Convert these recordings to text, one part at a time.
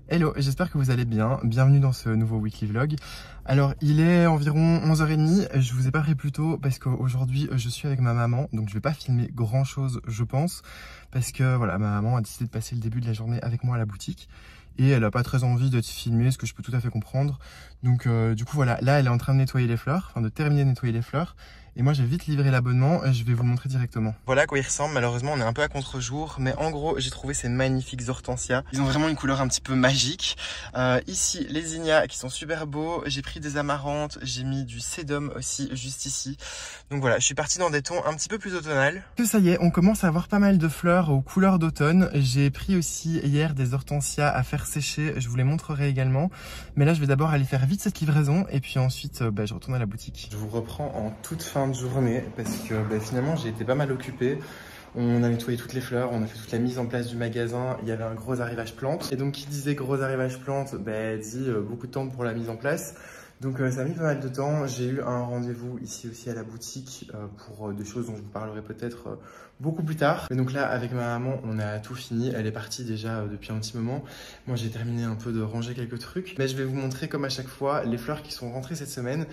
Hello, j'espère que vous allez bien. Bienvenue dans ce nouveau weekly vlog. Alors, il est environ 11h30. Je vous ai pas pris plus tôt parce qu'aujourd'hui, je suis avec ma maman. Donc, je vais pas filmer grand chose, je pense. Parce que voilà, ma maman a décidé de passer le début de la journée avec moi à la boutique. Et elle a pas très envie d'être filmée, ce que je peux tout à fait comprendre. Donc, du coup, voilà. Là, elle est en train de nettoyer les fleurs, enfin de terminer de nettoyer les fleurs. Et moi, j'ai vite livré l'abonnement. Je vais vous le montrer directement. Voilà à quoi il ressemble. Malheureusement, on est un peu à contre-jour. Mais en gros, j'ai trouvé ces magnifiques hortensias. Ils ont vraiment une couleur un petit peu magique. Ici, les zinnias qui sont super beaux. J'ai pris des amarantes. J'ai mis du sédum aussi, juste ici. Donc voilà, je suis parti dans des tons un petit peu plus automnales. Que ça y est, on commence à avoir pas mal de fleurs aux couleurs d'automne. J'ai pris aussi hier des hortensias à faire sécher. Je vous les montrerai également. Mais là, je vais d'abord aller faire vite cette livraison. Et puis ensuite, je retourne à la boutique. Je vous reprends en toute fin de journée parce que finalement j'ai été pas mal occupé. On a nettoyé toutes les fleurs, on a fait toute la mise en place du magasin, il y avait un gros arrivage plante. Et donc qui disait gros arrivage plante, dit beaucoup de temps pour la mise en place. Donc ça a mis pas mal de temps. J'ai eu un rendez-vous ici aussi à la boutique pour des choses dont je vous parlerai peut-être beaucoup plus tard. Mais donc là avec ma maman on a tout fini, elle est partie déjà depuis un petit moment. Moi j'ai terminé un peu de ranger quelques trucs. Mais je vais vous montrer comme à chaque fois les fleurs qui sont rentrées cette semaine.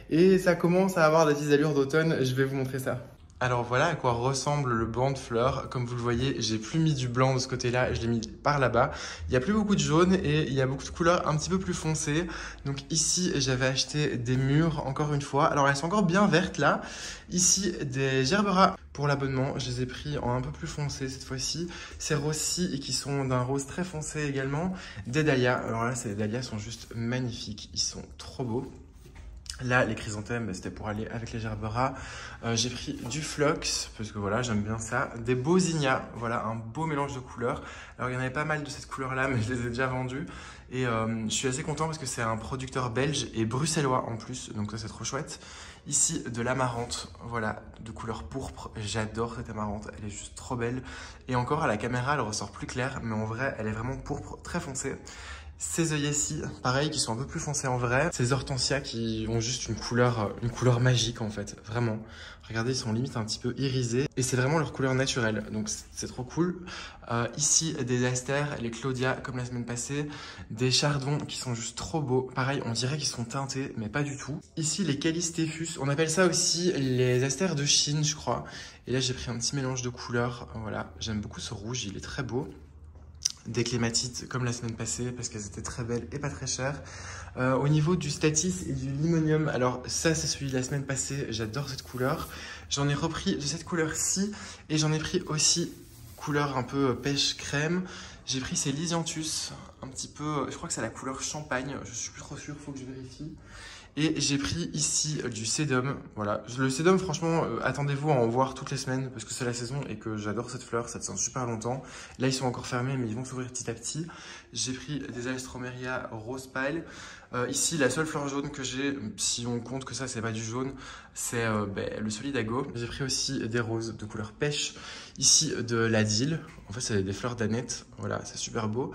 Et ça commence à avoir des petites allures d'automne, je vais vous montrer ça. Alors voilà à quoi ressemble le banc de fleurs. Comme vous le voyez, j'ai plus mis du blanc de ce côté-là, je l'ai mis par là-bas. Il n'y a plus beaucoup de jaune et il y a beaucoup de couleurs un petit peu plus foncées. Donc ici, j'avais acheté des mûres, encore une fois. Alors elles sont encore bien vertes là. Ici, des gerberas pour l'abonnement. Je les ai pris en un peu plus foncé cette fois-ci. Ces roses-ci et qui sont d'un rose très foncé également. Des dahlias. Alors là, ces dahlias sont juste magnifiques. Ils sont trop beaux. Là, les chrysanthèmes, c'était pour aller avec les gerberas. J'ai pris du phlox, parce que voilà, j'aime bien ça. Des beaux zinnias, voilà, un beau mélange de couleurs. Alors, il y en avait pas mal de cette couleur-là, mais je les ai déjà vendus. Et je suis assez content parce que c'est un producteur belge et bruxellois en plus, donc ça c'est trop chouette. Ici, de l'amarante, voilà, de couleur pourpre. J'adore cette amarante, elle est juste trop belle. Et encore, à la caméra, elle ressort plus claire, mais en vrai, elle est vraiment pourpre, très foncée. Ces œillets-ci, pareil, qui sont un peu plus foncés en vrai. Ces hortensias qui ont juste une couleur magique en fait, vraiment. Regardez, ils sont limite un petit peu irisés. Et c'est vraiment leur couleur naturelle, donc c'est trop cool. Ici, des asters, les Claudia, comme la semaine passée. Des chardons qui sont juste trop beaux. Pareil, on dirait qu'ils sont teintés, mais pas du tout. Ici, les Callistéphus, on appelle ça aussi les asters de Chine, je crois. Et là, j'ai pris un petit mélange de couleurs. Voilà, j'aime beaucoup ce rouge, il est très beau. Des clématites comme la semaine passée parce qu'elles étaient très belles et pas très chères. Au niveau du statis et du limonium, alors ça c'est celui de la semaine passée, j'adore cette couleur. J'en ai repris de cette couleur-ci et j'en ai pris aussi couleur un peu pêche crème. J'ai pris ces Lisianthus, un petit peu, je crois que c'est la couleur champagne, je suis plus trop sûr, faut que je vérifie. Et j'ai pris ici du sédum, voilà. Le sédum, franchement, attendez-vous à en voir toutes les semaines parce que c'est la saison et que j'adore cette fleur, ça tient super longtemps. Là, ils sont encore fermés, mais ils vont s'ouvrir petit à petit. J'ai pris des Alstroemeria rose pâle. Ici, la seule fleur jaune que j'ai, si on compte que ça, c'est pas du jaune, c'est le Solidago. J'ai pris aussi des roses de couleur pêche. Ici, de la dille. En fait, c'est des fleurs d'aneth. Voilà, c'est super beau.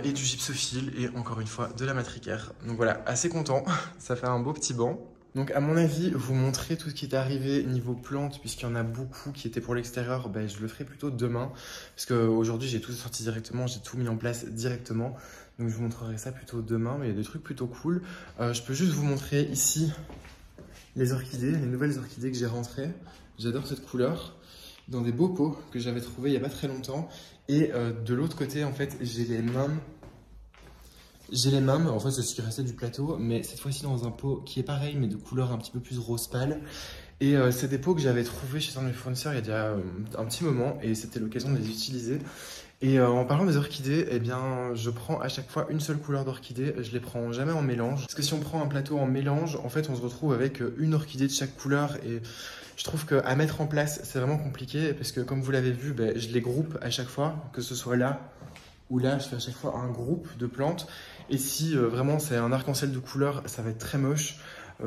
Et du gypsophile et encore une fois de la matricaire. Donc voilà, assez content, ça fait un beau petit banc. Donc à mon avis, vous montrer tout ce qui est arrivé niveau plantes, puisqu'il y en a beaucoup qui étaient pour l'extérieur, je le ferai plutôt demain. Parce qu'aujourd'hui j'ai tout sorti directement, j'ai tout mis en place directement. Donc je vous montrerai ça plutôt demain, mais il y a des trucs plutôt cool. Je peux juste vous montrer ici les orchidées, les nouvelles orchidées que j'ai rentrées. J'adore cette couleur. Dans des beaux pots que j'avais trouvés il n'y a pas très longtemps. Et de l'autre côté, en fait, j'ai les mêmes. En fait, c'est ce qui restait du plateau, mais cette fois-ci dans un pot qui est pareil, mais de couleur un petit peu plus rose pâle. Et c'est des pots que j'avais trouvés chez un de mes fournisseurs il y a déjà un petit moment, et c'était l'occasion de les utiliser. Et en parlant des orchidées, eh bien, je prends à chaque fois une seule couleur d'orchidée, je les prends jamais en mélange. Parce que si on prend un plateau en mélange, en fait, on se retrouve avec une orchidée de chaque couleur et je trouve qu'à mettre en place, c'est vraiment compliqué parce que comme vous l'avez vu, je les groupe à chaque fois, que ce soit là ou là, je fais à chaque fois un groupe de plantes. Et si vraiment c'est un arc-en-ciel de couleurs, ça va être très moche.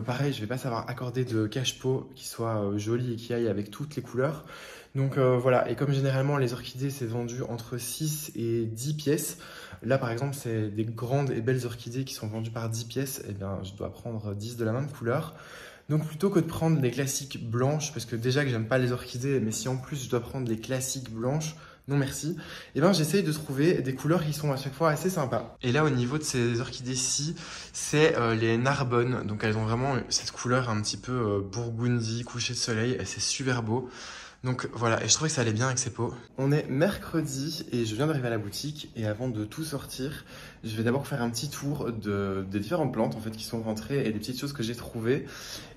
Pareil, je vais pas savoir accorder de cache-pot qui soit joli et qui aille avec toutes les couleurs. Donc voilà, et comme généralement les orchidées c'est vendu entre 6 et 10 pièces, là par exemple c'est des grandes et belles orchidées qui sont vendues par 10 pièces, et bien je dois prendre 10 de la même couleur. Donc plutôt que de prendre des classiques blanches, parce que déjà que j'aime pas les orchidées, mais si en plus je dois prendre des classiques blanches, non merci. Et ben j'essaye de trouver des couleurs qui sont à chaque fois assez sympas. Et là au niveau de ces orchidées-ci, c'est les Narbonne. Donc elles ont vraiment cette couleur un petit peu burgundy, coucher de soleil, et c'est super beau. Donc voilà, et je trouvais que ça allait bien avec ces pots. On est mercredi et je viens d'arriver à la boutique et avant de tout sortir, je vais d'abord faire un petit tour des différentes plantes en fait qui sont rentrées et des petites choses que j'ai trouvées.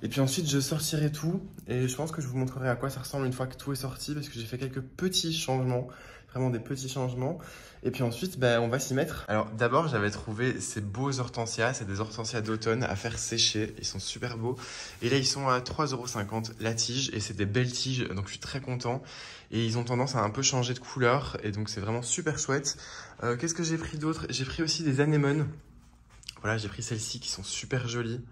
Et puis ensuite je sortirai tout et je pense que je vous montrerai à quoi ça ressemble une fois que tout est sorti parce que j'ai fait quelques petits changements, vraiment des petits changements. Et puis ensuite, on va s'y mettre. Alors d'abord, j'avais trouvé ces beaux hortensias, c'est des hortensias d'automne à faire sécher. Ils sont super beaux. Et là, ils sont à 3,50 € la tige et c'est des belles tiges, donc je suis très content. Et ils ont tendance à un peu changer de couleur et donc c'est vraiment super chouette. Qu'est-ce que j'ai pris d'autre? J'ai pris aussi des anémones. Voilà, j'ai pris celles-ci qui sont super jolies.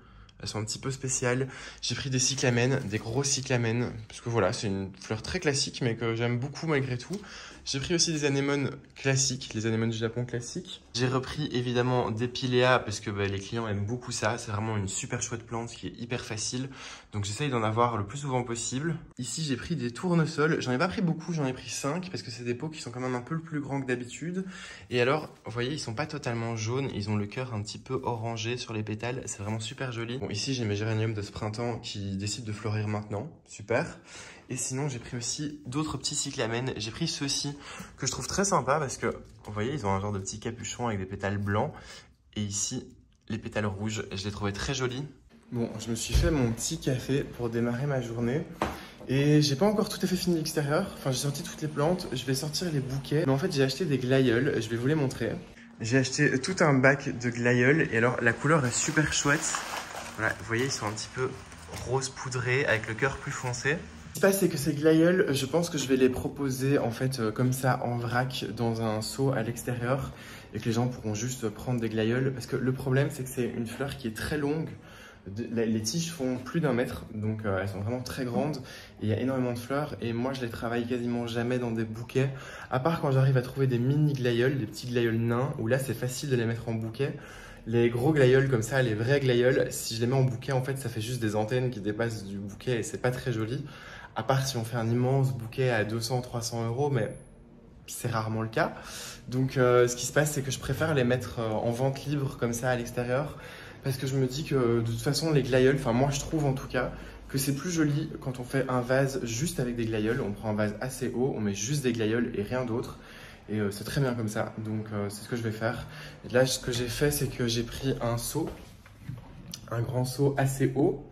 Elles sont un petit peu spéciales. J'ai pris des cyclamènes, des gros cyclamènes, parce que voilà, c'est une fleur très classique, mais que j'aime beaucoup malgré tout. J'ai pris aussi des anémones classiques, les anémones du Japon classiques. J'ai repris évidemment des piléas, parce que les clients aiment beaucoup ça. C'est vraiment une super chouette plante qui est hyper facile. Donc j'essaye d'en avoir le plus souvent possible. Ici, j'ai pris des tournesols. J'en ai pas pris beaucoup, j'en ai pris 5, parce que c'est des pots qui sont quand même un peu plus grands que d'habitude. Et alors, vous voyez, ils sont pas totalement jaunes, ils ont le cœur un petit peu orangé sur les pétales. C'est vraiment super joli. Bon, ici, j'ai mes géraniums de ce printemps qui décident de fleurir maintenant. Super. Et sinon, j'ai pris aussi d'autres petits cyclamènes. J'ai pris ceux-ci que je trouve très sympas parce que, vous voyez, ils ont un genre de petit capuchon avec des pétales blancs. Et ici, les pétales rouges. Je les trouvais très jolis. Bon, je me suis fait mon petit café pour démarrer ma journée. Et j'ai pas encore tout à fait fini l'extérieur. Enfin, j'ai sorti toutes les plantes. Je vais sortir les bouquets. Mais en fait, j'ai acheté des glaïeuls. Je vais vous les montrer. J'ai acheté tout un bac de glaïeuls. Et alors, la couleur est super chouette. Voilà, vous voyez, ils sont un petit peu rose poudré avec le cœur plus foncé. Ce qui se passe, c'est que ces glaïeuls, je pense que je vais les proposer en fait comme ça en vrac dans un seau à l'extérieur et que les gens pourront juste prendre des glaïeuls parce que le problème, c'est que c'est une fleur qui est très longue. Les tiges font plus d'1 mètre, donc elles sont vraiment très grandes et il y a énormément de fleurs et moi je les travaille quasiment jamais dans des bouquets à part quand j'arrive à trouver des mini glaïeuls, des petits glaïeuls nains où là c'est facile de les mettre en bouquet. Les gros glaïeuls comme ça, les vrais glaïeuls, si je les mets en bouquet, en fait, ça fait juste des antennes qui dépassent du bouquet et c'est pas très joli. À part si on fait un immense bouquet à 200-300 €, mais c'est rarement le cas. Donc, ce qui se passe, c'est que je préfère les mettre en vente libre comme ça à l'extérieur parce que je me dis que de toute façon, les glaïeuls, enfin moi je trouve en tout cas que c'est plus joli quand on fait un vase juste avec des glaïeuls. On prend un vase assez haut, on met juste des glaïeuls et rien d'autre. Et c'est très bien comme ça, donc c'est ce que je vais faire. Et là, ce que j'ai fait, c'est que j'ai pris un seau, un grand seau assez haut,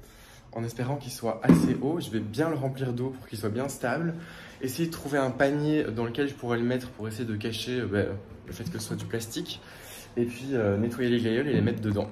en espérant qu'il soit assez haut. Je vais bien le remplir d'eau pour qu'il soit bien stable. Essayer de trouver un panier dans lequel je pourrais le mettre pour essayer de cacher le fait que ce soit du plastique. Et puis nettoyer les glaïeuls et les mettre dedans.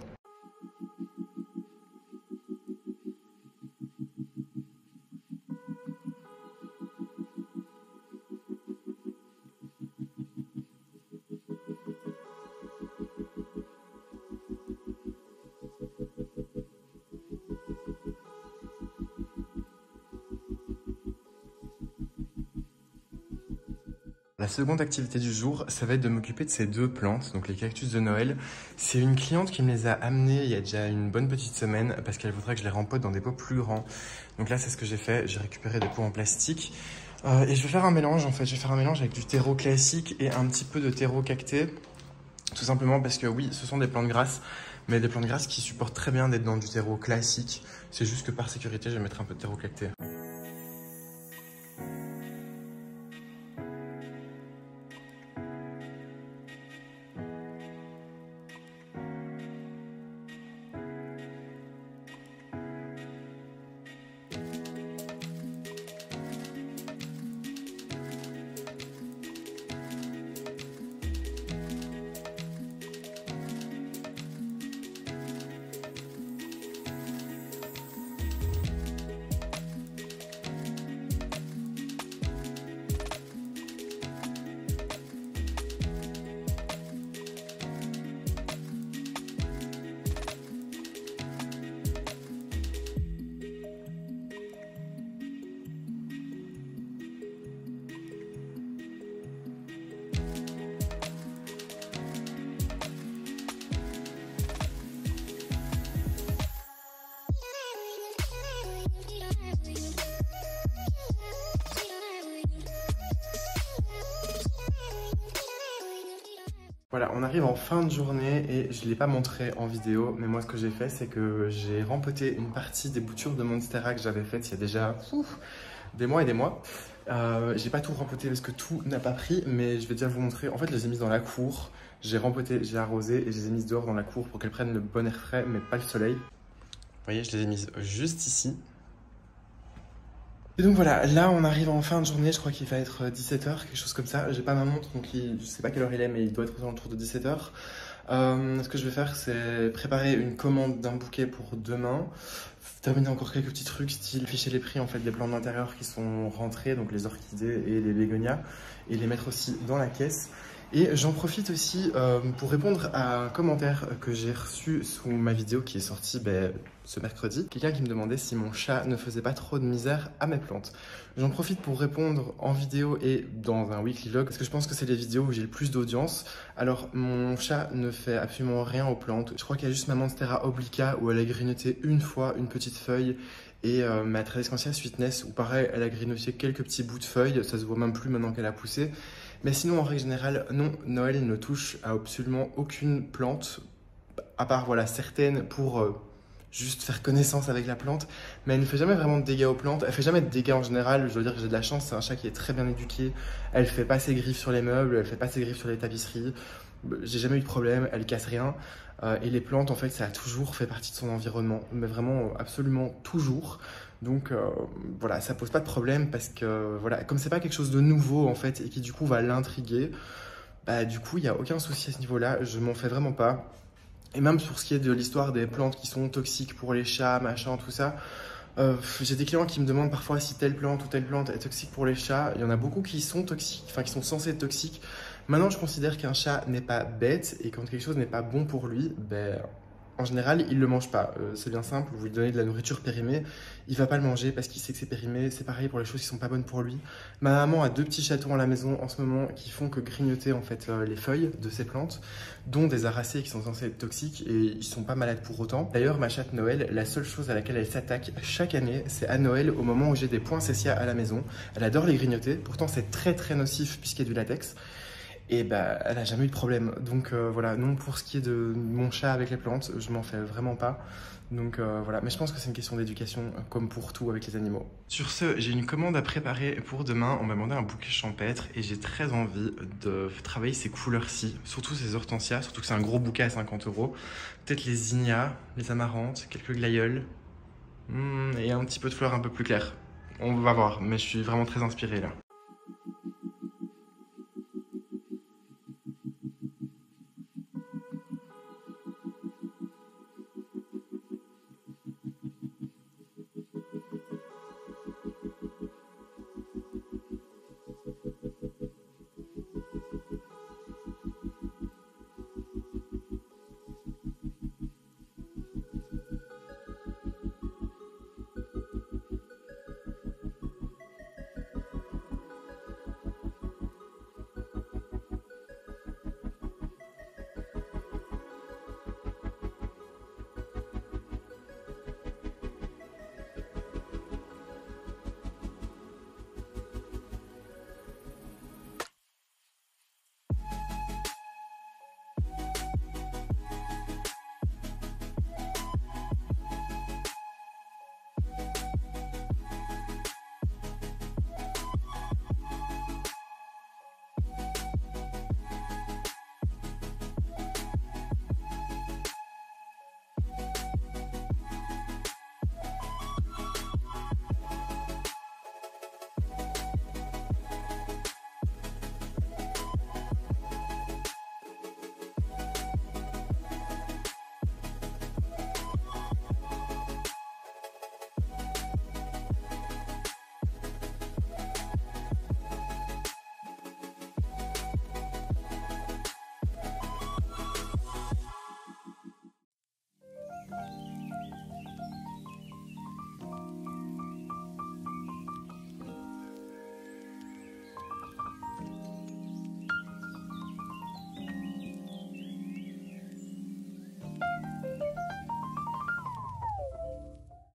La seconde activité du jour, ça va être de m'occuper de ces 2 plantes, donc les cactus de Noël. C'est une cliente qui me les a amenés il y a déjà une bonne petite semaine parce qu'elle voudrait que je les rempote dans des pots plus grands. Donc là, c'est ce que j'ai fait. J'ai récupéré des pots en plastique et je vais faire un mélange en fait. Je vais faire un mélange avec du terreau classique et un petit peu de terreau cacté. Tout simplement parce que oui, ce sont des plantes grasses, mais des plantes grasses qui supportent très bien d'être dans du terreau classique. C'est juste que par sécurité, je vais mettre un peu de terreau cacté. Voilà, on arrive en fin de journée et je ne l'ai pas montré en vidéo, mais moi ce que j'ai fait, c'est que j'ai rempoté une partie des boutures de Monstera que j'avais faites il y a déjà des mois et des mois. J'ai pas tout rempoté parce que tout n'a pas pris, mais je vais déjà vous montrer. En fait, je les ai mises dans la cour, j'ai rempoté, j'ai arrosé et je les ai mises dehors dans la cour pour qu'elles prennent le bon air frais, mais pas le soleil. Vous voyez, je les ai mises juste ici. Et donc voilà, là on arrive en fin de journée, je crois qu'il va être 17h, quelque chose comme ça. J'ai pas ma montre, donc je sais pas quelle heure il est, mais il doit être autour de 17h. Ce que je vais faire, c'est préparer une commande d'un bouquet pour demain. Terminer encore quelques petits trucs, style afficher les prix en fait des plantes d'intérieur qui sont rentrés, donc les orchidées et les bégonias, et les mettre aussi dans la caisse. Et j'en profite aussi pour répondre à un commentaire que j'ai reçu sous ma vidéo qui est sortie ce mercredi. Quelqu'un qui me demandait si mon chat ne faisait pas trop de misère à mes plantes. J'en profite pour répondre en vidéo et dans un weekly vlog parce que je pense que c'est les vidéos où j'ai le plus d'audience. Alors mon chat ne fait absolument rien aux plantes. Je crois qu'il y a juste ma Monstera obliqua où elle a grignoté une fois une petite feuille et ma Tradescantia sweetness où pareil elle a grignoté quelques petits bouts de feuilles. Ça se voit même plus maintenant qu'elle a poussé. Mais sinon, en règle générale, non, Noël ne touche à absolument aucune plante, à part voilà, certaines pour juste faire connaissance avec la plante. Mais elle ne fait jamais vraiment de dégâts aux plantes. Elle fait jamais de dégâts en général. Je veux dire que j'ai de la chance, c'est un chat qui est très bien éduqué. Elle fait pas ses griffes sur les meubles, elle fait pas ses griffes sur les tapisseries. J'ai jamais eu de problème, elle casse rien. Et les plantes, en fait, ça a toujours fait partie de son environnement. Mais vraiment, absolument toujours. Donc voilà, ça pose pas de problème parce que voilà, comme c'est pas quelque chose de nouveau en fait et qui du coup va l'intriguer, bah du coup il n'y a aucun souci à ce niveau-là, je m'en fais vraiment pas. Et même sur ce qui est de l'histoire des plantes qui sont toxiques pour les chats, machin, tout ça, j'ai des clients qui me demandent parfois si telle plante ou telle plante est toxique pour les chats. Il y en a beaucoup qui sont toxiques, enfin qui sont censés être toxiques. Maintenant je considère qu'un chat n'est pas bête et quand quelque chose n'est pas bon pour lui, ben en général, il ne le mange pas. C'est bien simple, vous lui donnez de la nourriture périmée, il ne va pas le manger parce qu'il sait que c'est périmé. C'est pareil pour les choses qui ne sont pas bonnes pour lui. Ma maman a 2 petits chatons à la maison en ce moment qui font que grignoter en fait les feuilles de ces plantes, dont des aracées qui sont censées être toxiques et ils ne sont pas malades pour autant. D'ailleurs, ma chatte Noël, la seule chose à laquelle elle s'attaque chaque année, c'est à Noël au moment où j'ai des poinsettias à la maison. Elle adore les grignoter, pourtant c'est très très nocif puisqu'il y a du latex. Et bah, elle a jamais eu de problème. Donc voilà, non, pour ce qui est de mon chat avec les plantes, je m'en fais vraiment pas. Donc voilà, mais je pense que c'est une question d'éducation, comme pour tout avec les animaux. Sur ce, j'ai une commande à préparer pour demain. On m'a demandé un bouquet champêtre et j'ai très envie de travailler ces couleurs-ci, surtout ces hortensias, surtout que c'est un gros bouquet à 50 €. Peut-être les zinnias, les amarantes, quelques glaïeuls et un petit peu de fleurs un peu plus claires. On va voir, mais je suis vraiment très inspiré là.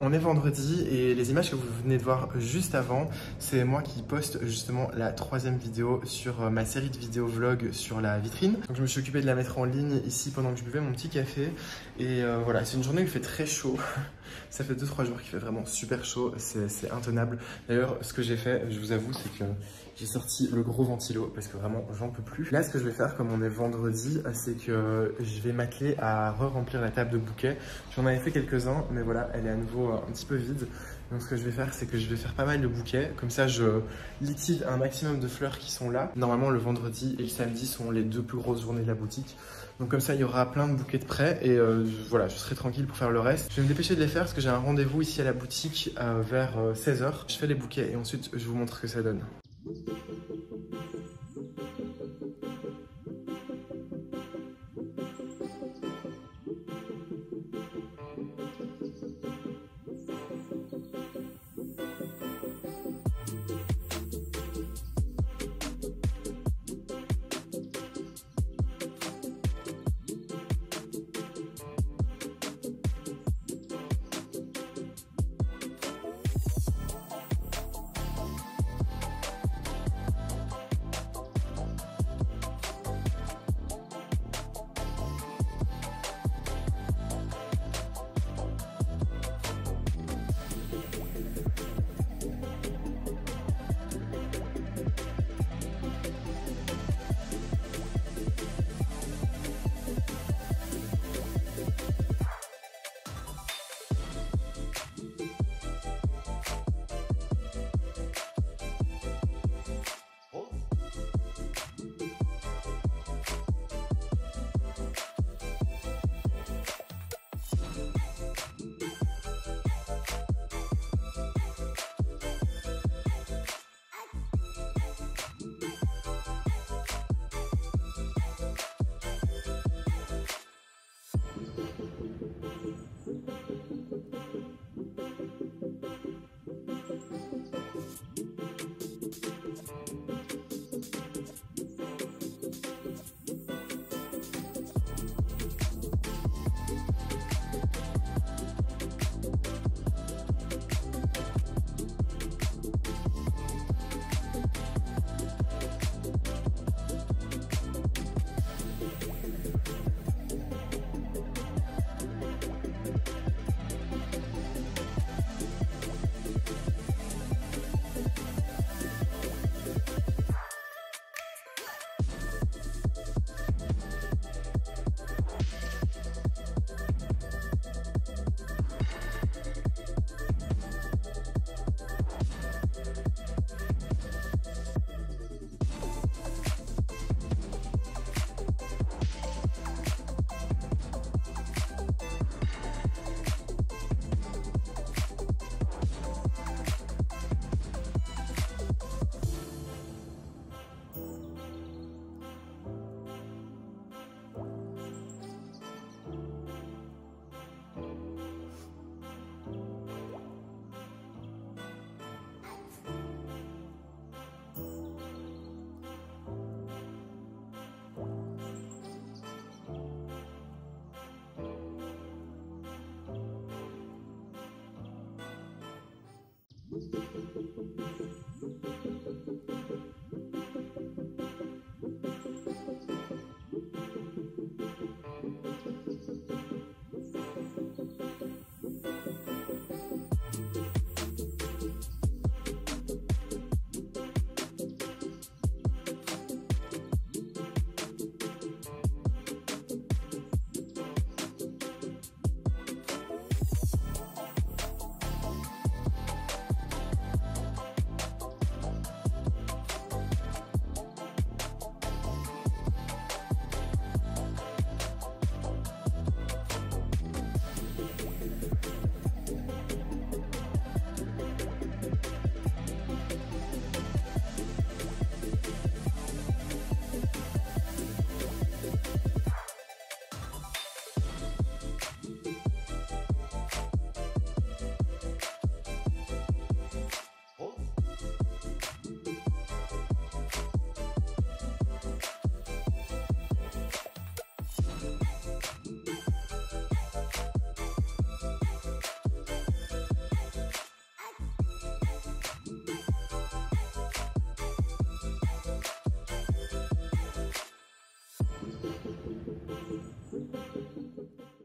On est vendredi et les images que vous venez de voir juste avant, c'est moi qui poste justement la 3e vidéo sur ma série de vidéos vlog sur la vitrine. Donc je me suis occupé de la mettre en ligne ici pendant que je buvais mon petit café. Et voilà, c'est une journée où il fait très chaud. Ça fait 2-3 jours qu'il fait vraiment super chaud, c'est intenable. D'ailleurs, ce que j'ai fait, je vous avoue, c'est que j'ai sorti le gros ventilo parce que vraiment j'en peux plus. Là, ce que je vais faire, comme on est vendredi, c'est que je vais m'atteler à re-remplir la table de bouquets. J'en avais fait quelques-uns, mais voilà, elle est à nouveau un petit peu vide. Donc ce que je vais faire, c'est que je vais faire pas mal de bouquets. Comme ça, je liquide un maximum de fleurs qui sont là. Normalement, le vendredi et le samedi sont les 2 plus grosses journées de la boutique. Donc comme ça, il y aura plein de bouquets de prêt et voilà, je serai tranquille pour faire le reste. Je vais me dépêcher de les faire parce que j'ai un rendez-vous ici à la boutique vers 16 h. Je fais les bouquets et ensuite, je vous montre ce que ça donne.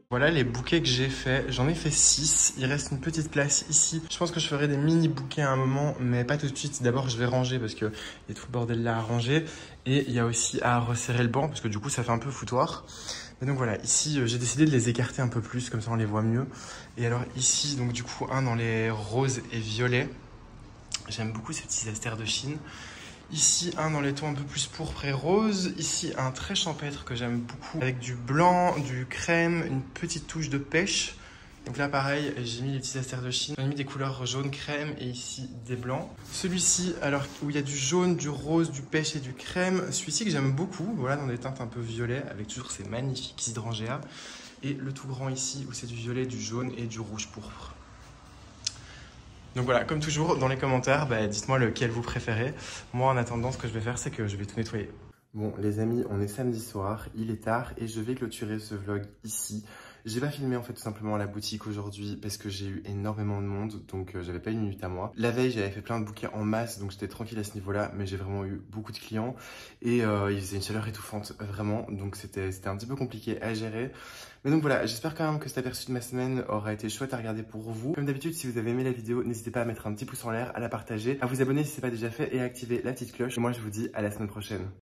Voilà les bouquets que j'ai fait, j'en ai fait 6, il reste une petite place ici. Je pense que je ferai des mini bouquets à un moment, mais pas tout de suite. D'abord je vais ranger parce qu'il y a tout le bordel là à ranger. Et il y a aussi à resserrer le banc parce que du coup ça fait un peu foutoir. Mais donc voilà, ici j'ai décidé de les écarter un peu plus, comme ça on les voit mieux. Et alors ici, donc du coup un dans les roses et violets. J'aime beaucoup ces petits astères de Chine. Ici, un dans les tons un peu plus pourpre et rose. Ici, un très champêtre que j'aime beaucoup. Avec du blanc, du crème, une petite touche de pêche. Donc là, pareil, j'ai mis les petits astères de Chine. J'ai mis des couleurs jaune crème et ici, des blancs. Celui-ci, alors où il y a du jaune, du rose, du pêche et du crème. Celui-ci que j'aime beaucoup, voilà, dans des teintes un peu violet, avec toujours ces magnifiques hydrangeas. Et le tout grand ici, où c'est du violet, du jaune et du rouge pourpre. Donc voilà, comme toujours, dans les commentaires, dites-moi lequel vous préférez. Moi, en attendant, ce que je vais faire, c'est que je vais tout nettoyer. Bon, les amis, on est samedi soir, il est tard et je vais clôturer ce vlog ici. J'ai pas filmé en fait tout simplement à la boutique aujourd'hui parce que j'ai eu énormément de monde, donc j'avais pas une minute à moi. La veille, j'avais fait plein de bouquets en masse, donc j'étais tranquille à ce niveau-là, mais j'ai vraiment eu beaucoup de clients et il faisait une chaleur étouffante, vraiment, donc c'était un petit peu compliqué à gérer. Mais donc voilà, j'espère quand même que cet aperçu de ma semaine aura été chouette à regarder pour vous. Comme d'habitude, si vous avez aimé la vidéo, n'hésitez pas à mettre un petit pouce en l'air, à la partager, à vous abonner si ce n'est pas déjà fait et à activer la petite cloche. Et moi, je vous dis à la semaine prochaine.